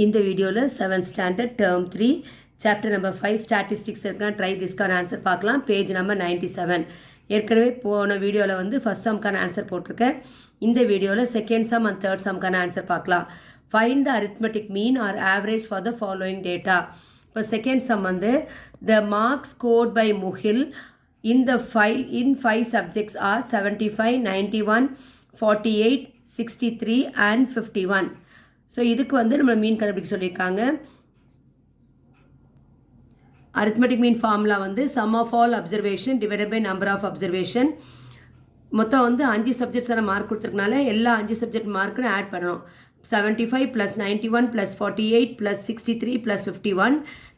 இந்த வீடியோவில் 7th standard term 3 chapter number 5 statistics இருக்கான். ட்ரை திஸ்கான ஆன்சர் பார்க்கலாம். Page number 97. ஏற்கனவே போன வீடியோவில் வந்து ஃபஸ்ட் சம்க்கான ஆன்சர் போட்டிருக்கேன். இந்த வீடியோவில் செகண்ட் சம் அண்ட் தேர்ட் சம்க்கான ஆன்சர் பார்க்கலாம். Find the arithmetic mean or average for the following data. இப்போ செகண்ட் சம் வந்து the marks scored by Mugil in 5 subjects are 75, 91, 48, 63 and 51. So இதுக்கு வந்து நம்ம மீன் கண்டுபிடிக்க சொல்லியிருக்காங்க. அரித்மெட்டிக் மீன் ஃபார்முலா வந்து sum of all observation divided by number of observation. மொத்தம் வந்து 5 சப்ஜெக்ட்ஸான மார்க் கொடுத்துருக்கனால எல்லா 5 சப்ஜெக்ட் மார்க்குன்னு ஆட் பண்ணணும். 75 + 91 + 48 + 63 + 51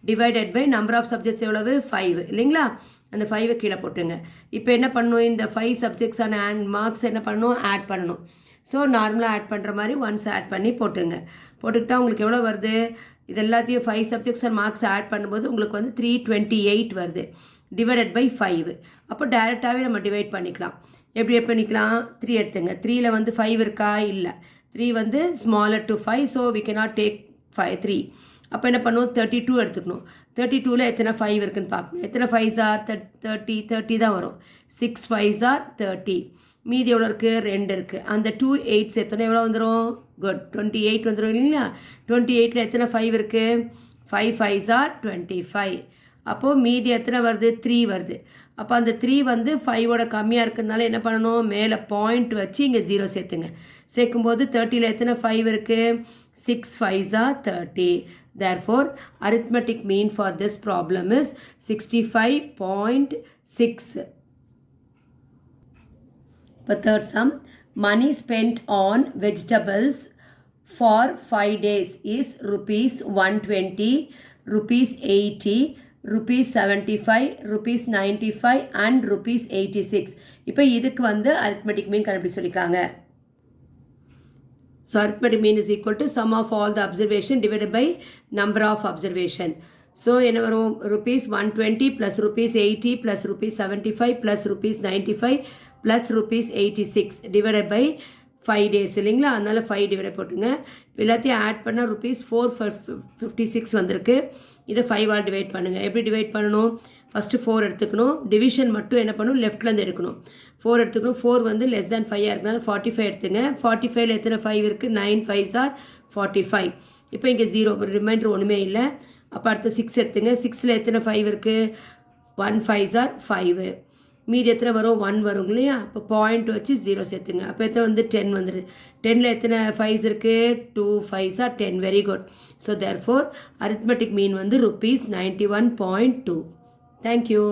divided by number of subjects எவ்வளவு 5 இல்லைங்களா? அந்த 5 கீழே போட்டுங்க. இப்போ என்ன பண்ணணும், இந்த 5 சப்ஜெக்ட்ஸான மார்க்ஸ் என்ன பண்ணணும், ஆட் பண்ணணும். ஸோ நார்மலாக ஆட் பண்ணுற மாதிரி ஒன்ஸ் ஆட் பண்ணி போட்டுங்க. போட்டுக்கிட்டால் உங்களுக்கு எவ்வளோ வருது, இது எல்லாத்தையும் 5 சப்ஜெக்ட்ஸ் மார்க்ஸ் ஆட் பண்ணும்போது உங்களுக்கு வந்து 328 வருது டிவைடட் பை 5. அப்போ டைரெக்டாகவே நம்ம டிவைட் பண்ணிக்கலாம். எப்படி பண்ணிக்கலாம், 3 எடுத்துங்க. 3ல் வந்து 5 இருக்கா, இல்லை. 3 வந்து smaller to 5, so we cannot take 3. அப்போ என்ன பண்ணுவோம், 32 எடுத்துக்கணும். 32ல் எத்தனை 5 இருக்குன்னு பார்க்கணும். எத்தனை 5s ஆர் 30 தான் வரும். 6 5s ஆர் 30. மீதி எவ்வளோ இருக்குது, 2 இருக்குது. அந்த 2 8s எத்தனை எவ்வளோ வந்துடும், குட் 28 வந்துடும் இல்லைங்களா? 28ல் எத்தனை 5 இருக்குது, 5 5s ஆர் 25. அப்போது மீதி எத்தனை வருது, 3 வருது. அப்போ அந்த 3 வந்து 5ஓட கம்மியாக இருக்கிறதுனால என்ன பண்ணணும், மேலே பாயிண்ட் வச்சு இங்கே 0 சேர்த்துங்க. சேர்க்கும்போது 30ல் எத்தனை 5 இருக்குது, 6 5s R 30. Therefore, arithmetic mean for this problem is 65.6. But third sum, money spent on vegetables for 5 days is rupees 120, rupees 80, rupees 75, rupees 95 and rupees 86. இப்போ இதுக்கு வந்து arithmetic mean கண்டுபிடிக்க சொல்லியிருக்காங்க. So arithmetic mean is equal to sum of all the observation divided by number of observation. So என்ன வரும், rupees 120 plus rupees 80 plus rupees 75 plus rupees 95 plus rupees 86 divided by 5 days இல்லைங்களா? அதனால் 5 divide போட்டுங்க. எல்லாத்தையும் add பண்ணால் rupees 456 வந்திருக்கு. இதை 5ஆல் divide பண்ணுங்கள். எப்படி டிவைட் பண்ணணும், ஃபஸ்ட்டு 4 எடுத்துக்கணும். டிவிஷன் மட்டும் என்ன பண்ணணும், லெஃப்ட்லேருந்து எடுக்கணும். 4 எடுத்துக்கணும். 4 வந்து லெஸ் தேன் 5 இருக்கனால 45 எடுத்துங்க. 45ல் எத்தனை 5 இருக்குது, 9 5s ஆர் 45. இப்போ இங்கே 0 ரிமைண்டர் ஒன்றுமே இல்லை. அப்போ அடுத்து 6 எடுத்துங்க. 6ல் எத்தனை 5 இருக்குது, 1 5s ஆர் 5. மீதி எத்தனை வரும், 1 வரும் இல்லையா? அப்போ பாயிண்ட் வச்சு 0 சேர்த்துங்க. அப்போ எத்தனை வந்து 10 வந்துடுது. 10ல் எத்தனை 5s இருக்குது, 2 5s are 10. Very good. So therefore arithmetic mean வந்து rupees 91.2. தேங்க்யூ.